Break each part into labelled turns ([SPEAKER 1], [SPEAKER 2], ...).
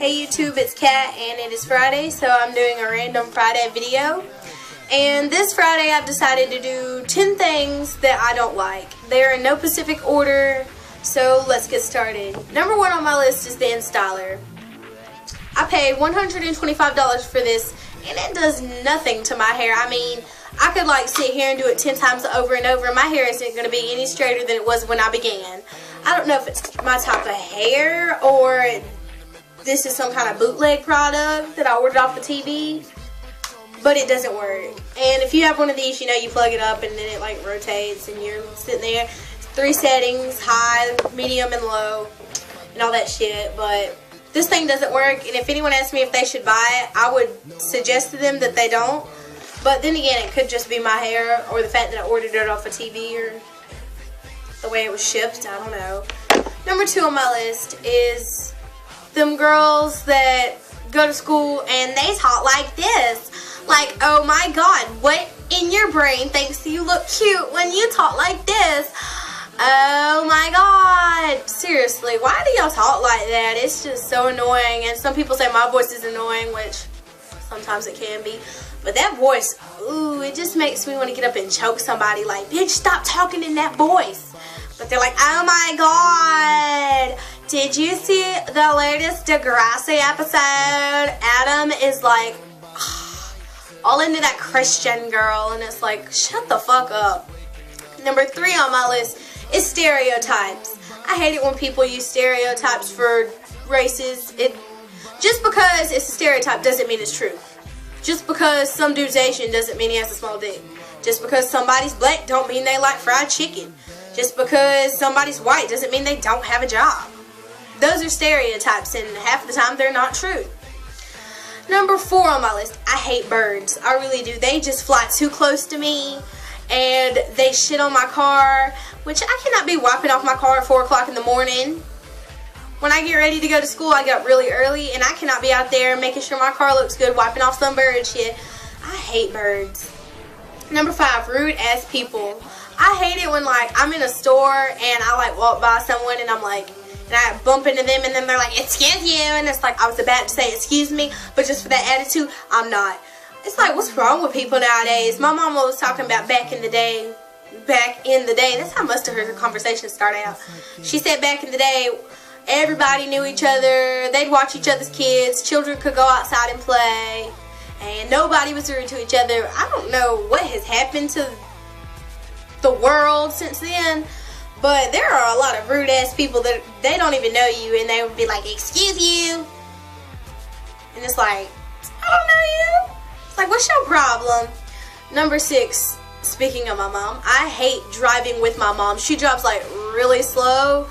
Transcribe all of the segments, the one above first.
[SPEAKER 1] Hey YouTube, it's Kat and it is Friday, so I'm doing a random Friday video. And this Friday I've decided to do 10 things that I don't like. They're in no specific order, so let's get started. Number 1 on my list is the InStyler. I paid $125 for this and it does nothing to my hair. I mean, I could like sit here and do it 10 times over and over and my hair isn't going to be any straighter than it was when I began. I don't know if it's my type of hair or this is some kind of bootleg product that I ordered off the TV, but it doesn't work. And if you have one of these, you know, you plug it up and then it like rotates and you're sitting there. It's 3 settings, high, medium, and low, and all that shit, but this thing doesn't work. And if anyone asks me if they should buy it, I would suggest to them that they don't. But then again, it could just be my hair or the fact that I ordered it off a TV or the way it was shipped. I don't know. Number 2 on my list is them girls that go to school and they talk like this. Like, oh my god, what in your brain thinks you look cute when you talk like this? Oh my god. Seriously, why do y'all talk like that? It's just so annoying. And some people say my voice is annoying, which sometimes it can be. But that voice, ooh, it just makes me want to get up and choke somebody like, bitch, stop talking in that voice. But they're like, oh my god. Did you see the latest Degrassi episode? Adam is like all into that Christian girl, and it's like, shut the fuck up. Number 3 on my list is stereotypes. I hate it when people use stereotypes for races. Just because it's a stereotype doesn't mean it's true. Just because some dude's Asian doesn't mean he has a small dick. Just because somebody's black don't mean they like fried chicken. Just because somebody's white doesn't mean they don't have a job. Those are stereotypes, and half the time they're not true. Number 4 on my list, I hate birds. I really do. They just fly too close to me, and they shit on my car, which I cannot be wiping off my car at 4 o'clock in the morning. When I get ready to go to school, I get up really early, and I cannot be out there making sure my car looks good, wiping off some bird shit. I hate birds. Number 5, rude ass people. I hate it when like I'm in a store and I like walk by someone and I'm like, and I bump into them and then they're like, excuse you, and it's like I was about to say excuse me, but just for that attitude, I'm not. It's like, what's wrong with people nowadays? My mama was talking about back in the day, that's how most of her conversations start out. She said back in the day, everybody knew each other, they'd watch each other's kids, children could go outside and play, and nobody was rude to each other. I don't know what has happened to the world since then, but there are a lot of rude ass people that they don't even know you and they would be like, excuse you, and it's like, I don't know you. It's like, what's your problem? Number 6, speaking of my mom, I hate driving with my mom. She drives like really slow.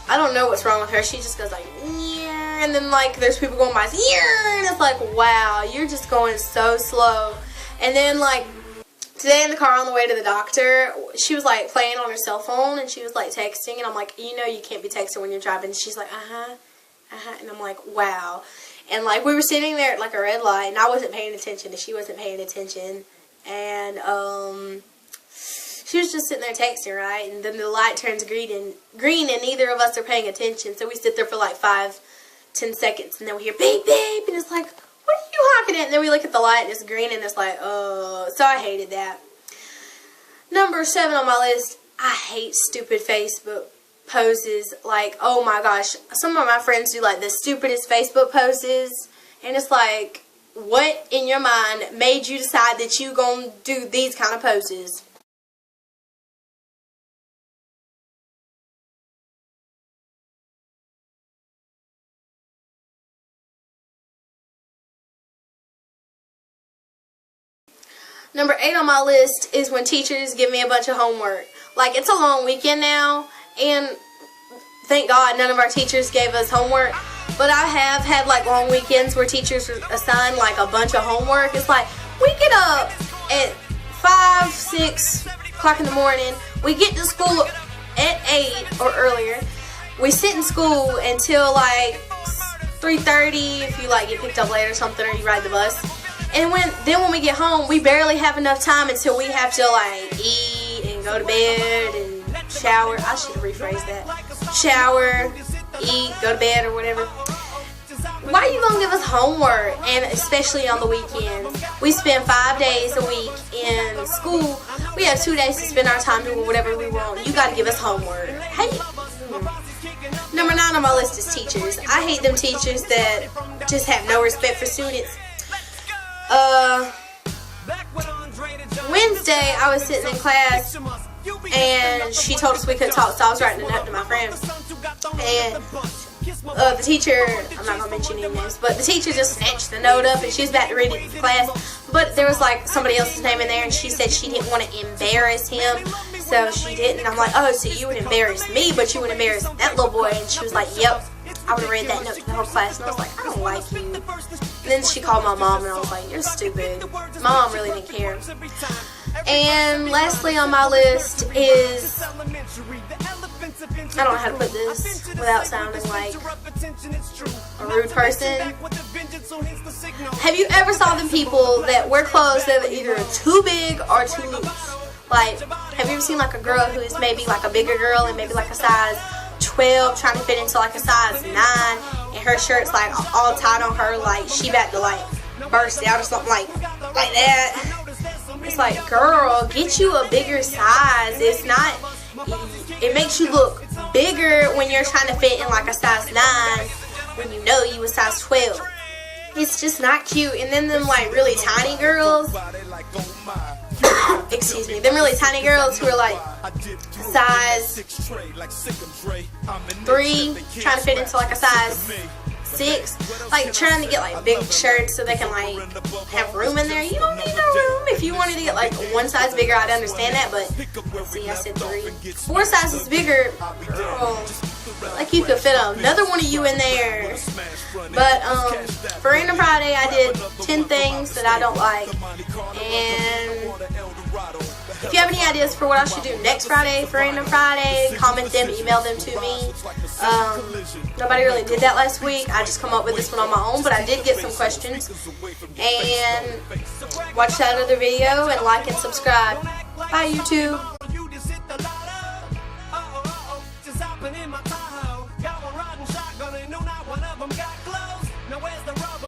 [SPEAKER 1] I don't know what's wrong with her. She just goes like, yeah, and then like there's people going by, yeah, and it's like, wow, you're just going so slow. And then like today in the car on the way to the doctor, she was like playing on her cell phone and she was like texting, and I'm like, you know you can't be texting when you're driving. And she's like, and I'm like, wow. And like we were sitting there at like a red light and I wasn't paying attention and she wasn't paying attention, and she was just sitting there texting, right? And then the light turns green and neither of us are paying attention, so we sit there for like 5-10 seconds and then we hear beep beep and it's like, what are you honking at? And then we look at the light and it's green and it's like, oh. So I hated that. Number 7 on my list, I hate stupid Facebook poses. Like, oh my gosh, some of my friends do like the stupidest Facebook poses, and it's like, what in your mind made you decide that you gonna do these kind of poses? Number 8 on my list is when teachers give me a bunch of homework. Like, it's a long weekend now, and thank God none of our teachers gave us homework, but I have had like long weekends where teachers assign like a bunch of homework. It's like, we get up at 5, 6 o'clock in the morning, we get to school at 8 or earlier, we sit in school until like 3:30 if you like get picked up late or something, or you ride the bus. And then when we get home, we barely have enough time until we have to like eat and go to bed and shower. I should rephrase that. Shower, eat, go to bed or whatever. why are you gonna give us homework? And especially on the weekends. We spend 5 days a week in school. We have 2 days to spend our time doing whatever we want. You gotta give us homework. Hey. Number 9 on my list is teachers. I hate them teachers that just have no respect for students. Wednesday, I was sitting in class, and she told us we couldn't talk, so I was writing a note to my friend. And the teacher, I'm not going to mention any names, but the teacher just snatched the note up, and she was about to read it to the class, but there was like somebody else's name in there, and she said she didn't want to embarrass him, so she didn't. I'm like, oh, so you would embarrass me, but you would embarrass that little boy. And she was like, yep, I would have read that note to the whole class. And I was like, I don't like you. And then she called my mom, and I was like, you're stupid. My mom really didn't care. And lastly on my list is, I don't know how to put this without sounding like a rude person. Have you ever saw them people that wear clothes that are either too big or too loose? Like, have you ever seen like a girl who is maybe like a bigger girl and maybe like a size 12 trying to fit into like a size 9, and her shirt's like all tight on her, like she about to like burst out or something like that? It's like, girl, get you a bigger size. It's not, it makes you look bigger when you're trying to fit in like a size 9 when you know you a size 12. It's just not cute. And then them like really tiny girls, excuse me, them really tiny girls who are like size 3 trying to fit into like a size 6, like trying to get like big shirts so they can like have room in there. You don't need no room. If you wanted to get like one size bigger, I'd understand that, but let's see, I said 3. 4 sizes bigger, girl, like you could fit another one of you in there. But for Random Friday, I did 10 things that I don't like. And if you have any ideas for what I should do next Friday for Random Friday, comment them, email them to me. Nobody really did that last week. I just come up with this one on my own, but I did get some questions. And watch that other video and like and subscribe. Bye, YouTube.